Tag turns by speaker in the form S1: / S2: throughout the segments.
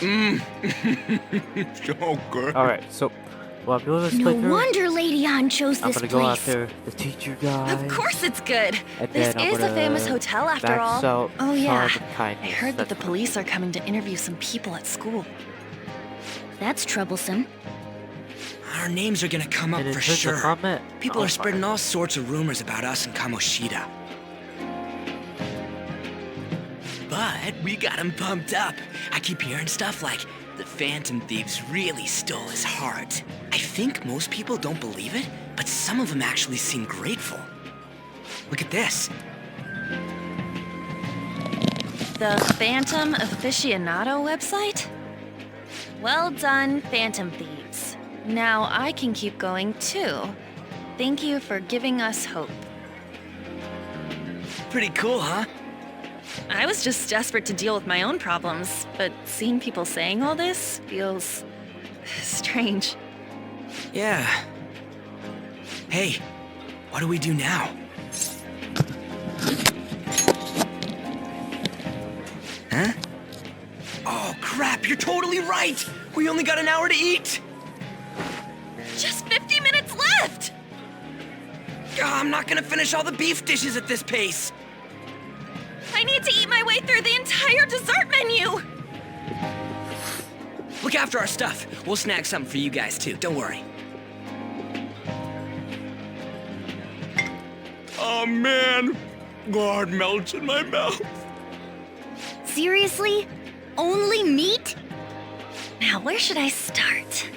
S1: So good.
S2: Alright, so while I'm doing this
S3: No
S2: playthrough,
S3: wonder Lady Ann chose
S2: I'm
S3: this
S2: gonna
S3: place.
S2: go after the teacher guy.
S4: Of course it's good.
S2: And
S4: This
S2: then I'm
S4: is a
S2: gonna
S4: famous hotel after
S2: max
S4: all.
S2: out
S4: Oh yeah,
S2: charm and kindness.
S4: I heard that the
S2: That's
S4: police are coming to interview some people at school.
S3: That's troublesome.
S5: Our names are gonna come up
S2: And in
S5: for
S2: terms of
S5: sure.
S2: comment,
S5: People
S2: oh
S5: are spreading
S2: my.
S5: all sorts of rumors about us in Kamoshida. But we got him pumped up. I keep hearing stuff like the Phantom Thieves really stole his heart. I think most people don't believe it, but some of them actually seem grateful. Look at this.
S4: The Phantom Aficionado website? Well done, Phantom Thieves. Now I can keep going too. Thank you for giving us hope.
S5: Pretty cool, huh?
S4: I was just desperate to deal with my own problems, but seeing people saying all this feels strange.
S5: Yeah. Hey, what do we do now? Huh? Oh, crap, you're totally right! We only got an hour to eat!
S4: Just 50 minutes left!
S5: I'm not gonna finish all the beef dishes at this pace!
S4: I need to eat my way through the entire dessert menu!
S5: Look after our stuff. We'll snag something for you guys, too. Don't worry.
S1: Oh man, God melts in my mouth.
S3: Seriously? Only meat?
S4: Now, where should I start?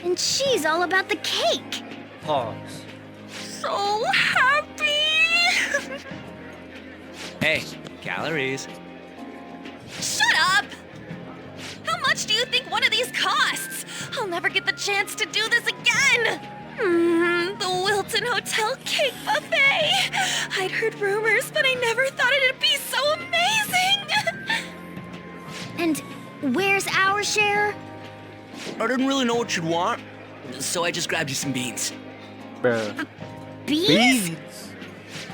S3: And she's all about the cake.
S2: Pause.
S4: So happy!
S5: Hey, calories.
S4: Shut up! How much do you think one of these costs? I'll never get the chance to do this again! The Wilton Hotel Cake Buffet! I'd heard rumors, but I never thought it'd be so amazing!
S3: And where's our share?
S5: I didn't really know what you'd want, so I just grabbed you some beans.
S2: Bruh.
S3: Beans?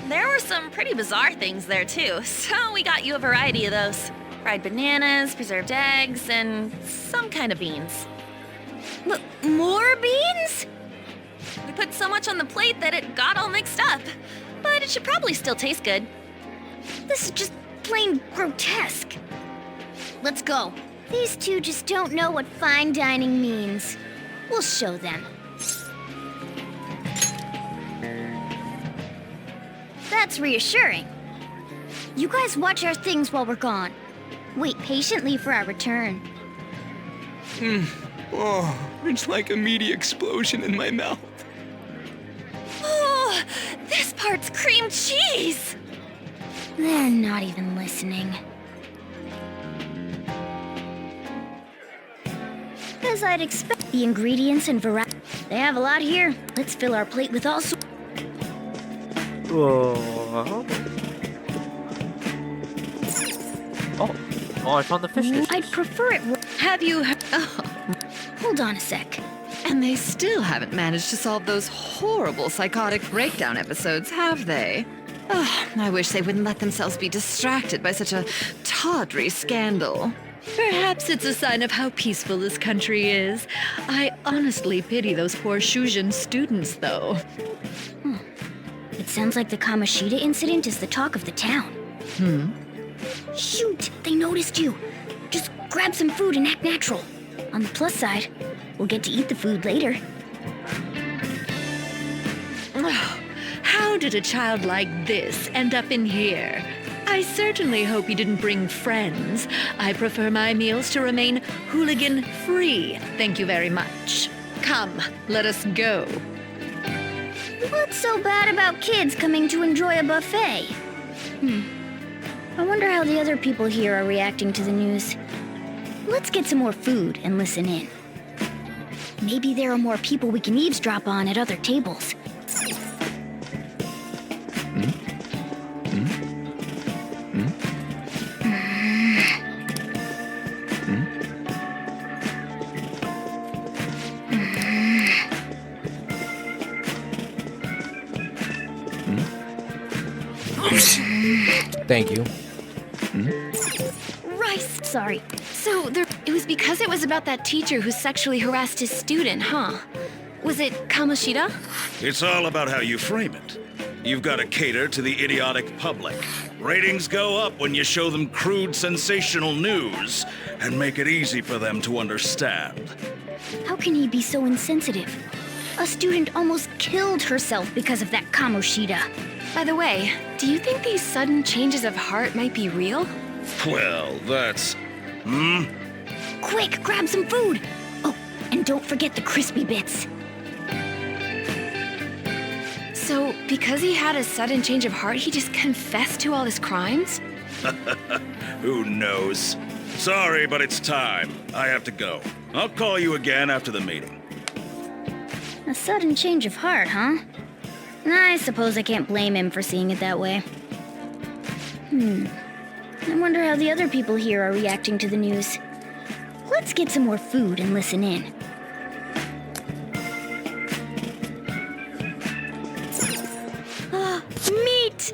S4: There were some pretty bizarre things there too, so we got you a variety of those. Fried bananas, preserved eggs, and some kind of beans.
S3: More beans?
S4: We put so much on the plate that it got all mixed up. But it should probably still taste good.
S3: This is just plain grotesque. Let's go. These two just don't know what fine dining means. We'll show them. That's reassuring. You guys watch our things while we're gone. Wait patiently for our return.
S1: Oh, it's like a meaty explosion in my mouth.
S4: Oh, this part's cream cheese!
S3: They're not even listening. As I'd expect, the ingredients and variety. They have a lot here. Let's fill our plate with all sorts.
S2: Oh, I found the fish dish.
S3: I'd prefer it.
S6: Have you...
S3: Hold on a sec.
S6: And they still haven't managed to solve those horrible psychotic breakdown episodes, have they? Oh, I wish they wouldn't let themselves be distracted by such a tawdry scandal. Perhaps it's a sign of how peaceful this country is. I honestly pity those poor Shujin students, though.
S3: It sounds like the Kamoshida incident is the talk of the town. Shoot, they noticed you. Just grab some food and act natural. On the plus side, we'll get to eat the food later.
S6: How did a child like this end up in here? I certainly hope you didn't bring friends. I prefer my meals to remain hooligan-free. Thank you very much. Come, let us go.
S3: What's so bad about kids coming to enjoy a buffet? I wonder how the other people here are reacting to the news. Let's get some more food and listen in. Maybe there are more people we can eavesdrop on at other tables.
S7: Thank you.
S3: Rice. Sorry. So there.
S6: It was because it was about that teacher who sexually harassed his student, huh? Was it Kamoshida?
S7: It's all about how you frame it. You've got to cater to the idiotic public. Ratings go up when you show them crude, sensational news and make it easy for them to understand.
S3: How can he be so insensitive? A student almost killed herself because of that Kamoshida.
S6: By the way, do you think these sudden changes of heart might be real?
S7: Well, that's...
S3: Quick, grab some food! Oh, and don't forget the crispy bits.
S6: So, because he had a sudden change of heart, he just confessed to all his crimes?
S7: Who knows? Sorry, but it's time. I have to go. I'll call you again after the meeting.
S3: A sudden change of heart, huh? I suppose I can't blame him for seeing it that way. I wonder how the other people here are reacting to the news. Let's get some more food and listen in. Meat!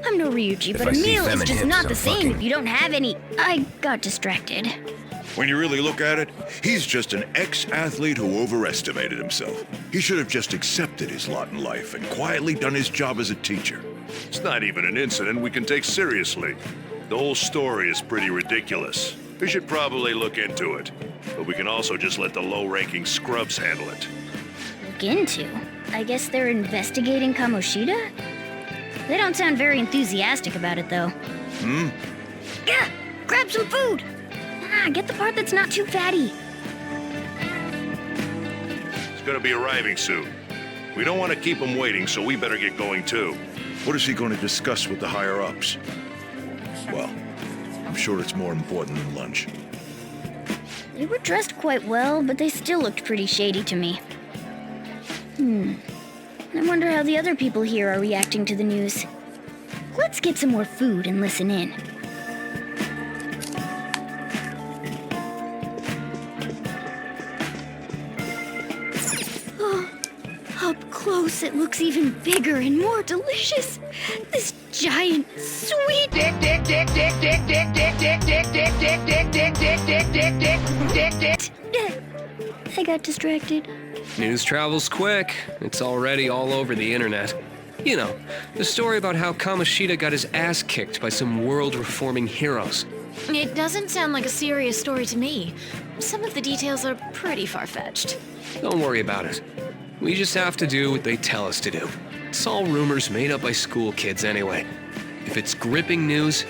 S3: I'm no Ryuji, but a meal is just not the same if you don't have any. I got distracted.
S8: When you really look at it, he's just an ex-athlete who overestimated himself. He should have just accepted his lot in life and quietly done his job as a teacher.
S9: It's not even an incident we can take seriously. The whole story is pretty ridiculous. We should probably look into it. But we can also just let the low-ranking scrubs handle it.
S3: Look into? I guess they're investigating Kamoshida? They don't sound very enthusiastic about it, though. Yeah, grab some food! Get the part that's not too fatty.
S9: He's gonna be arriving soon. We don't want to keep him waiting, so we better get going too.
S8: What is he going to discuss with the higher-ups? Well, I'm sure it's more important than lunch.
S3: They were dressed quite well, but they still looked pretty shady to me. I wonder how the other people here are reacting to the news. Let's get some more food and listen in. Oh, up close it looks even bigger and more delicious. This giant, sweet... I got distracted.
S10: News travels quick. It's already all over the internet. You know, the story about how Kamoshida got his ass kicked by some world-reforming heroes.
S11: It doesn't sound like a serious story to me. Some of the details are pretty far-fetched.
S10: Don't worry about it. We just have to do what they tell us to do. It's all rumors made up by school kids anyway. If it's gripping news,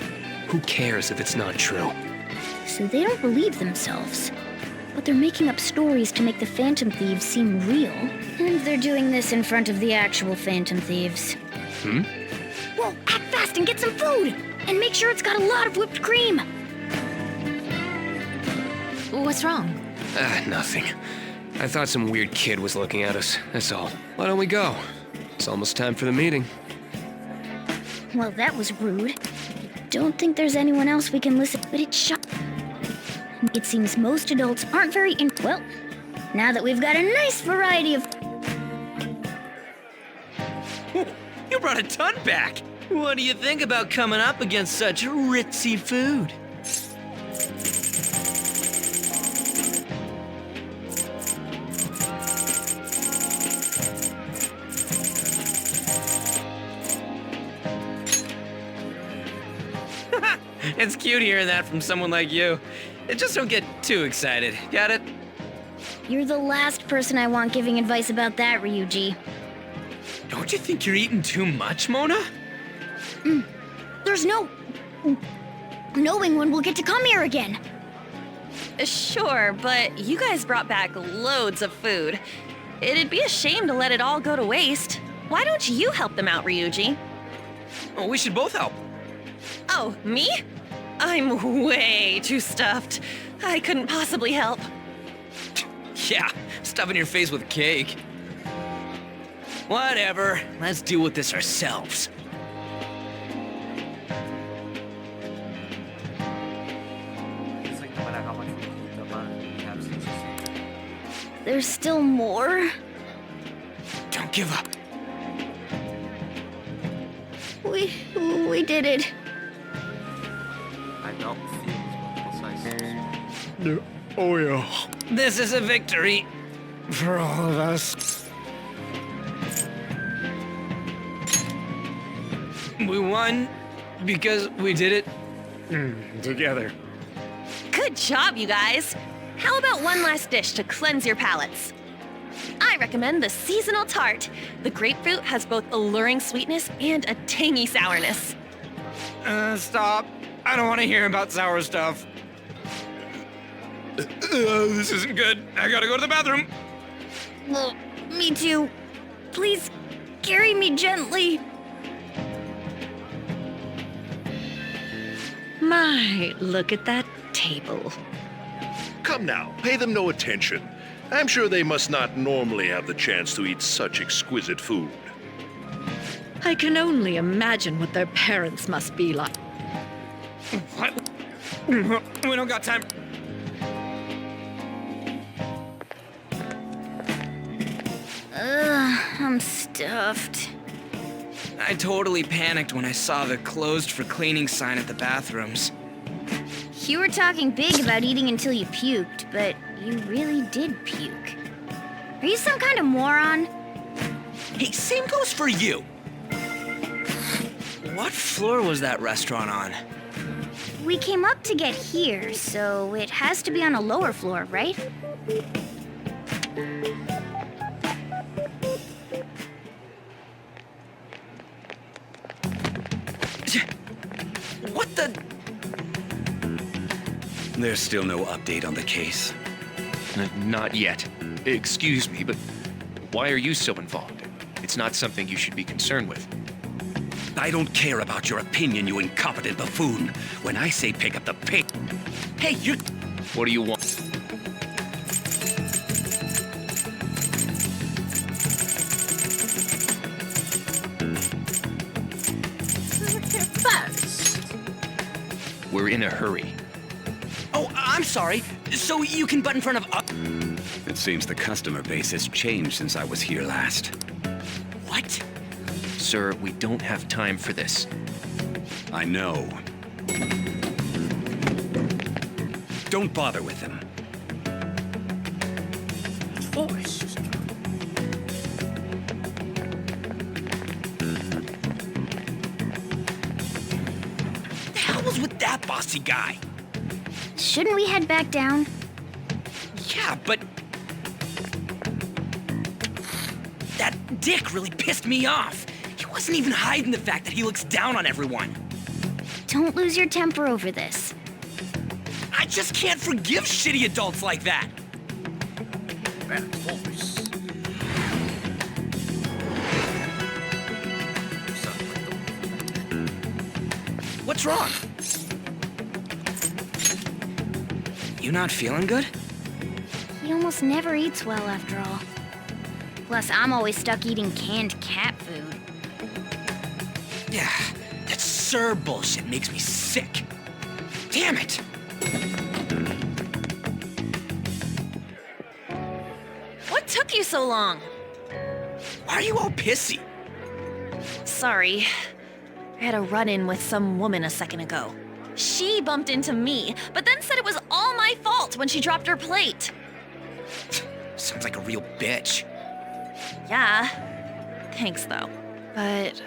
S10: who cares if it's not true?
S3: So they don't believe themselves. But they're making up stories to make the Phantom Thieves seem real. And they're doing this in front of the actual Phantom Thieves. Whoa, act fast and get some food! And make sure it's got a lot of whipped cream!
S11: What's wrong?
S10: Nothing. I thought some weird kid was looking at us, that's all. Why don't we go? It's almost time for the meeting.
S3: Well, that was rude. Don't think there's anyone else we can listen, but it's It seems most adults aren't very well, now that we've got a nice variety of...
S5: You brought a ton back. What do you think about coming up against such ritzy food? It's cute hearing that from someone like you. Just don't get too excited. Got it?
S3: You're the last person I want giving advice about that, Ryuji.
S5: Don't you think you're eating too much, Mona?
S3: There's no... knowing when we'll get to come here again.
S4: Sure, but you guys brought back loads of food. It'd be a shame to let it all go to waste. Why don't you help them out, Ryuji?
S5: Oh, we should both help.
S4: Oh, me? I'm way too stuffed. I couldn't possibly help.
S5: Yeah, stuffing your face with cake. Whatever, let's deal with this ourselves.
S3: There's still more?
S5: Don't give up.
S3: We did it.
S2: I don't see multiple sizes.
S1: Oh, yeah.
S5: This is a victory for all of us. We won because we did it together.
S4: Good job, you guys. How about one last dish to cleanse your palates? I recommend the seasonal tart. The grapefruit has both alluring sweetness and a tangy sourness.
S5: Stop. I don't want to hear about sour stuff. This isn't good. I gotta go to the bathroom.
S3: Well, me too. Please carry me gently.
S6: My, look at that table.
S9: Come now, pay them no attention. I'm sure they must not normally have the chance to eat such exquisite food.
S6: I can only imagine what their parents must be like.
S5: What? We don't got time.
S3: I'm stuffed.
S5: I totally panicked when I saw the closed for cleaning sign at the bathrooms.
S3: You were talking big about eating until you puked, but you really did puke. Are you some kind of moron?
S5: Hey, same goes for you. What floor was that restaurant on?
S3: We came up to get here, so it has to be on a lower floor, right?
S5: What the?
S1: There's still no update on the case.
S10: Not yet. Excuse me, but why are you so involved? It's not something you should be concerned with.
S1: I don't care about your opinion, you incompetent buffoon. When I say pick up the pig...
S5: Hey, you...
S10: What do you want? We're in a hurry.
S5: Oh, I'm sorry. So you can butt in front of...
S1: It seems the customer base has changed since I was here last.
S5: What?
S10: Sir, we don't have time for this.
S1: I know. Don't bother with them.
S5: The hell was with that bossy guy?
S3: Shouldn't we head back down?
S5: Yeah, but... That dick really pissed me off. He wasn't even hiding the fact that he looks down on everyone.
S3: Don't lose your temper over this.
S5: I just can't forgive shitty adults like that. What's wrong? You not feeling good?
S3: He almost never eats well after all. Plus, I'm always stuck eating canned cat food.
S5: Yeah, that Sir bullshit makes me sick. Damn it!
S4: What took you so long?
S5: Why are you all pissy?
S4: Sorry. I had a run-in with some woman a second ago. She bumped into me, but then said it was all my fault when she dropped her plate.
S5: Sounds like a real bitch.
S4: Yeah. Thanks, though. But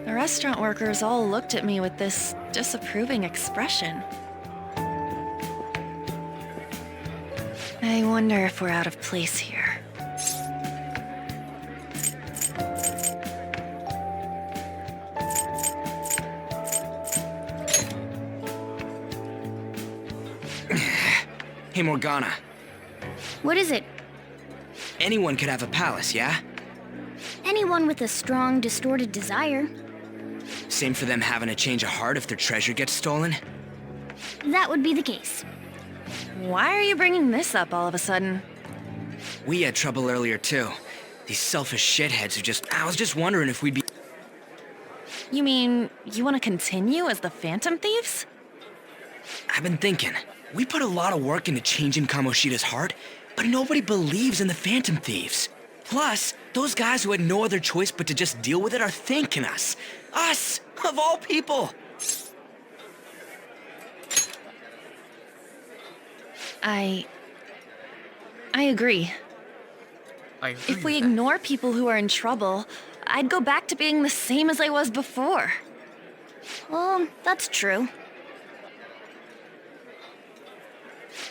S4: the restaurant workers all looked at me with this disapproving expression. I wonder if we're out of place here.
S5: Hey, Morgana.
S3: What is it?
S5: Anyone could have a palace, yeah?
S3: Anyone with a strong, distorted desire.
S5: Same for them having a change of heart if their treasure gets stolen?
S3: That would be the case.
S4: Why are you bringing this up all of a sudden?
S5: We had trouble earlier, too. These selfish shitheads who just... I was just wondering if we'd be...
S4: You mean, you want to continue as the Phantom Thieves?
S5: I've been thinking. We put a lot of work into changing Kamoshida's heart, but nobody believes in the Phantom Thieves. Plus, those guys who had no other choice but to just deal with it are thanking us. Us, of all people.
S4: I agree.
S2: I agree
S4: If we
S2: with that.
S4: ignore people who are in trouble, I'd go back to being the same as I was before.
S3: Well, that's true.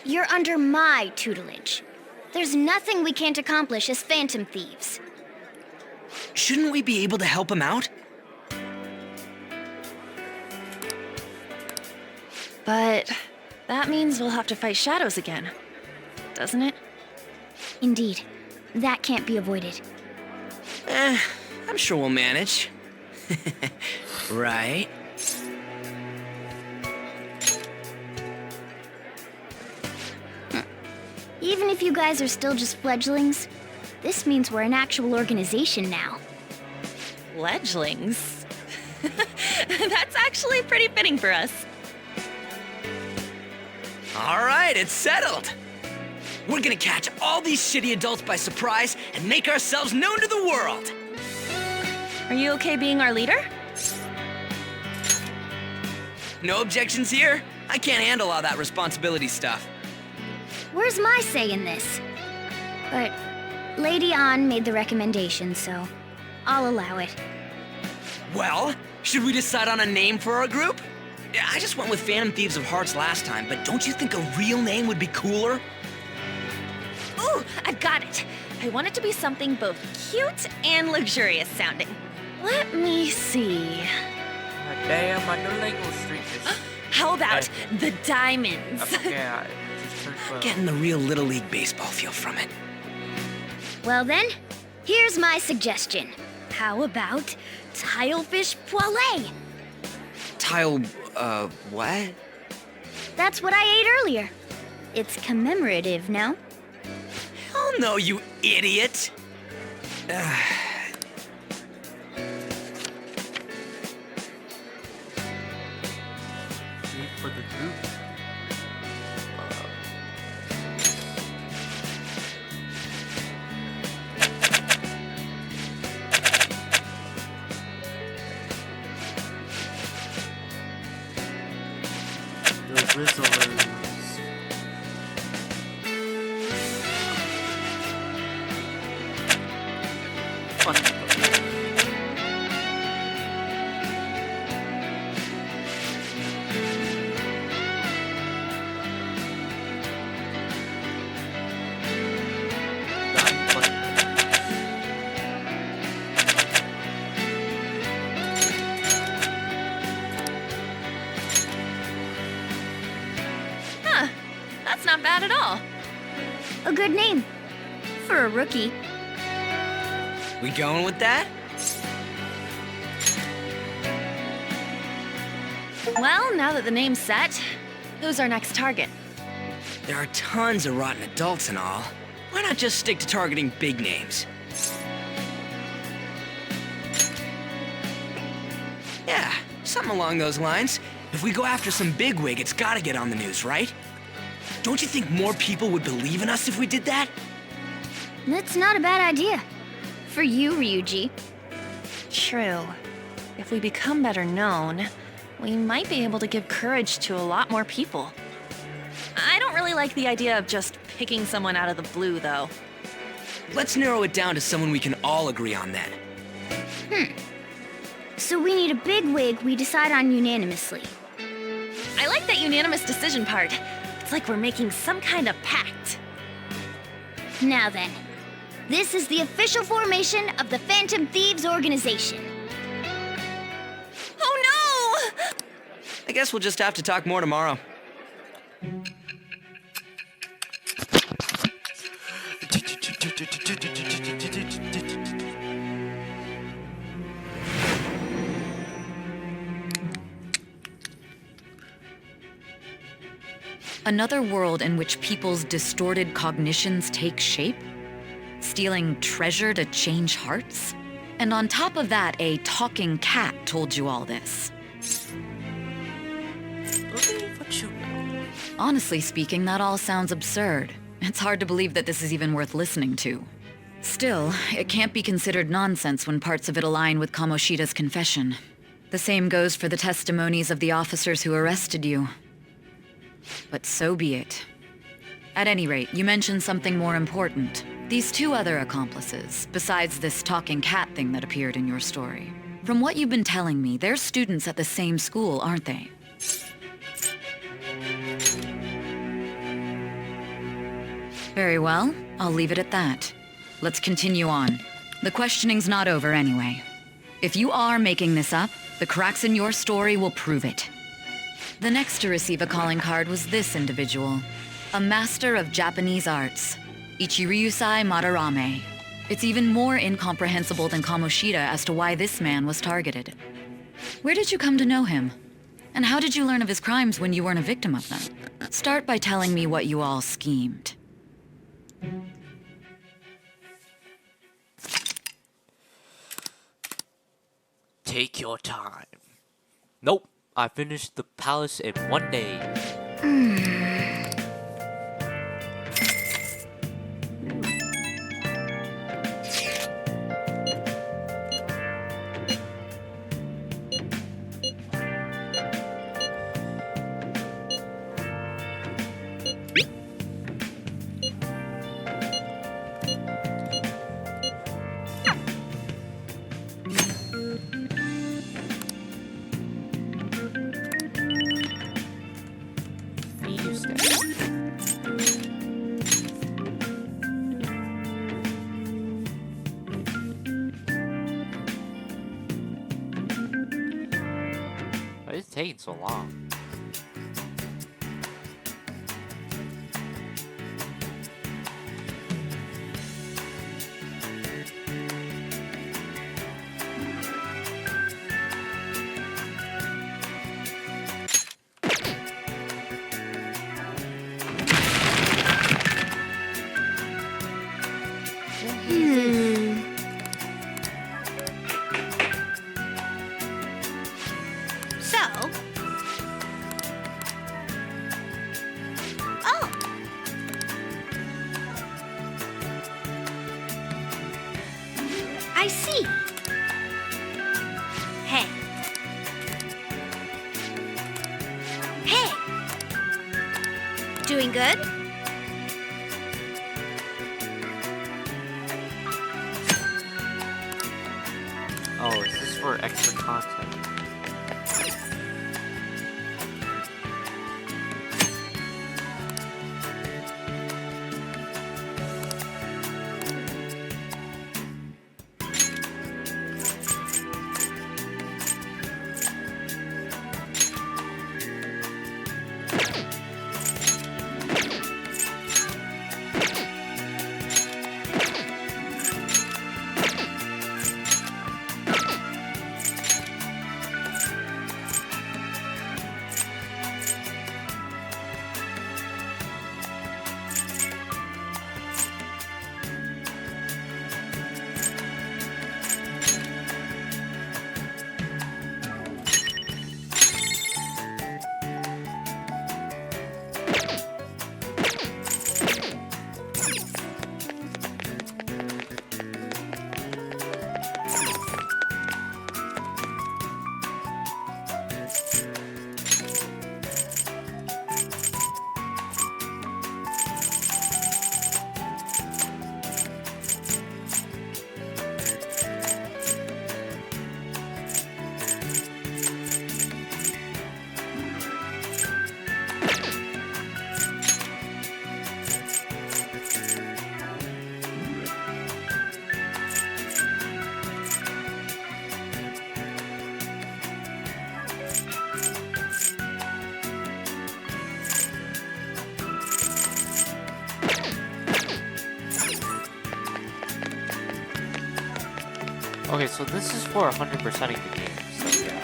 S3: You're under my tutelage. There's nothing we can't accomplish as phantom thieves.
S5: Shouldn't we be able to help him out?
S4: But that means we'll have to fight shadows again, doesn't it?
S3: Indeed. That can't be avoided.
S5: I'm sure we'll manage. Right?
S3: Even if you guys are still just fledglings, this means we're an actual organization now.
S4: Fledglings? That's actually pretty fitting for us.
S5: All right, it's settled. We're gonna catch all these shitty adults by surprise and make ourselves known to the world.
S4: Are you okay being our leader?
S5: No objections here. I can't handle all that responsibility stuff.
S3: Where's my say in this? But Lady An made the recommendation, so I'll allow it.
S5: Well, should we decide on a name for our group? Yeah, I just went with Phantom Thieves of Hearts last time, but don't you think a real name would be cooler?
S4: Ooh, I've got it. I want it to be something both cute and luxurious sounding. Let me see.
S2: Damn, my new Lego Street is...
S4: How about the
S2: I
S4: Diamonds?
S2: forget. Just turned 12.
S5: Getting the real Little League baseball feel from it.
S3: Well then, here's my suggestion. How about Tilefish Poêlée?
S5: Tile, what?
S3: That's what I ate earlier. It's commemorative, no?
S5: Hell no, you idiot!
S2: Need for the group. The Rizzlers. Fun. Thy Butlers.
S4: Huh, that's not bad at all.
S3: A good name. For a rookie.
S5: We going with that?
S4: Well, now that the name's set, who's our next target?
S5: There are tons of rotten adults and all. Why not just stick to targeting big names? Yeah, something along those lines. If we go after some bigwig, it's gotta get on the news, right? Don't you think more people would believe in us if we did that?
S3: That's not a bad idea. For you, Ryuji.
S4: True. If we become better known, we might be able to give courage to a lot more people. I don't really like the idea of just picking someone out of the blue, though.
S5: Let's narrow it down to someone we can all agree on then.
S3: So we need a big wig we decide on unanimously.
S4: I like that unanimous decision part. It's like we're making some kind of pact.
S3: Now then, this is the official formation of the Phantom Thieves organization.
S4: Oh no!
S5: I guess we'll just have to talk more tomorrow.
S12: Another world in which people's distorted cognitions take shape? Stealing treasure to change hearts? And on top of that, a talking cat told you all this.
S2: Believe what you know.
S12: Honestly speaking, that all sounds absurd. It's hard to believe that this is even worth listening to. Still, it can't be considered nonsense when parts of it align with Kamoshida's confession. The same goes for the testimonies of the officers who arrested you. But so be it. At any rate, you mentioned something more important. These two other accomplices, besides this talking cat thing that appeared in your story. From what you've been telling me, they're students at the same school, aren't they? Very well, I'll leave it at that. Let's continue on. The questioning's not over anyway. If you are making this up, the cracks in your story will prove it. The next to receive a calling card was this individual, a master of Japanese arts, Ichiryusai Madarame. It's even more incomprehensible than Kamoshida as to why this man was targeted. Where did you come to know him? And how did you learn of his crimes when you weren't a victim of them? Start by telling me what you all schemed.
S2: Take your time. Nope, I finished the palace in 1 day. Why is it taking so long?
S4: So? Oh! I see. Hey. Hey! Doing good?
S2: Oh, is this for extra content? Okay, so this is for 100%ing the game, so yeah.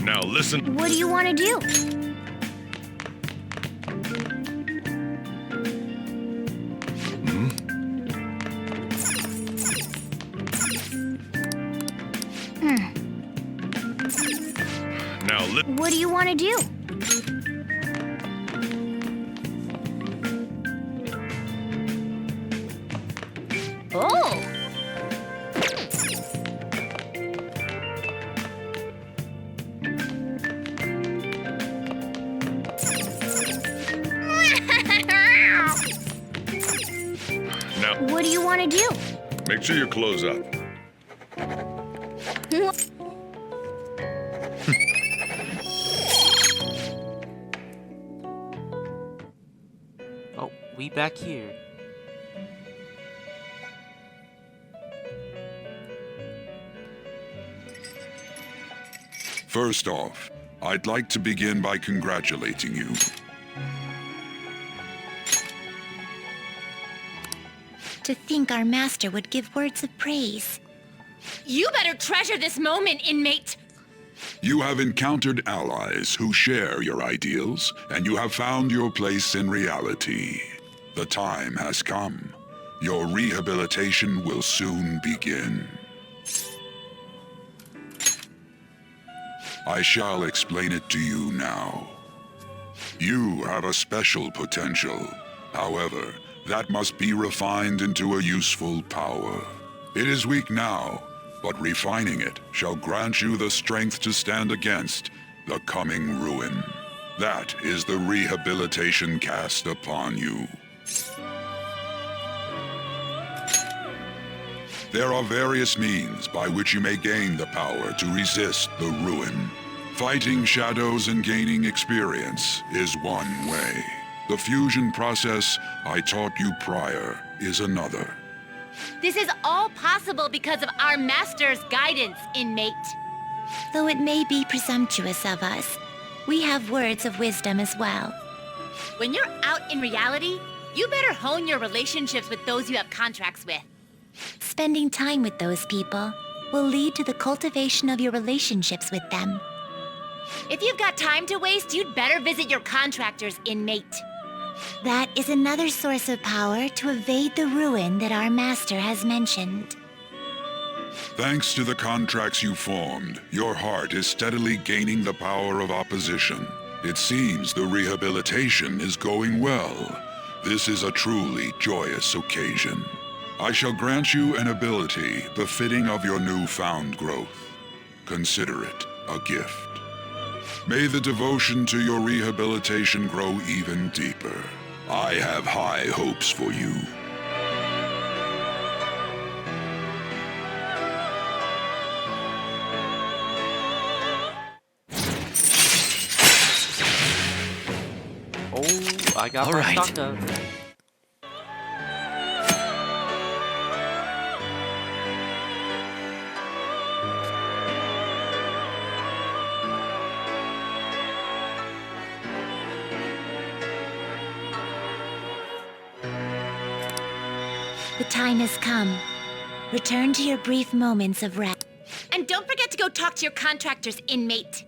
S7: Now listen.
S3: What do you want to do? What do you want to do?
S4: Oh!
S9: Now,
S3: What do you want to do?
S9: make sure you close up.
S2: Oh, we back here.
S8: First off, I'd like to begin by congratulating you.
S11: To think our master would give words of praise.
S4: You better treasure this moment, inmate!
S8: You have encountered allies who share your ideals, and you have found your place in reality. The time has come. Your rehabilitation will soon begin. I shall explain it to you now. You have a special potential. However, that must be refined into a useful power. It is weak now, but refining it shall grant you the strength to stand against the coming ruin. That is the rehabilitation cast upon you. There are various means by which you may gain the power to resist the ruin. Fighting shadows and gaining experience is one way. The fusion process I taught you prior is another.
S4: This is all possible because of our master's guidance, inmate.
S11: Though it may be presumptuous of us, we have words of wisdom as well.
S4: When you're out in reality, you better hone your relationships with those you have contracts with.
S11: Spending time with those people will lead to the cultivation of your relationships with them.
S4: If you've got time to waste, you'd better visit your contractors, inmate.
S11: That is another source of power to evade the ruin that our master has mentioned.
S8: Thanks to the contracts you formed, your heart is steadily gaining the power of opposition. It seems the rehabilitation is going well. This is a truly joyous occasion. I shall grant you an ability befitting of your newfound growth. Consider it a gift. May the devotion to your rehabilitation grow even deeper. I have high hopes for you.
S2: Oh, I got
S5: All
S2: my
S5: right.
S2: stock up.
S11: The time has come. Return to your brief moments of rest.
S4: And don't forget to go talk to your contractors, inmate.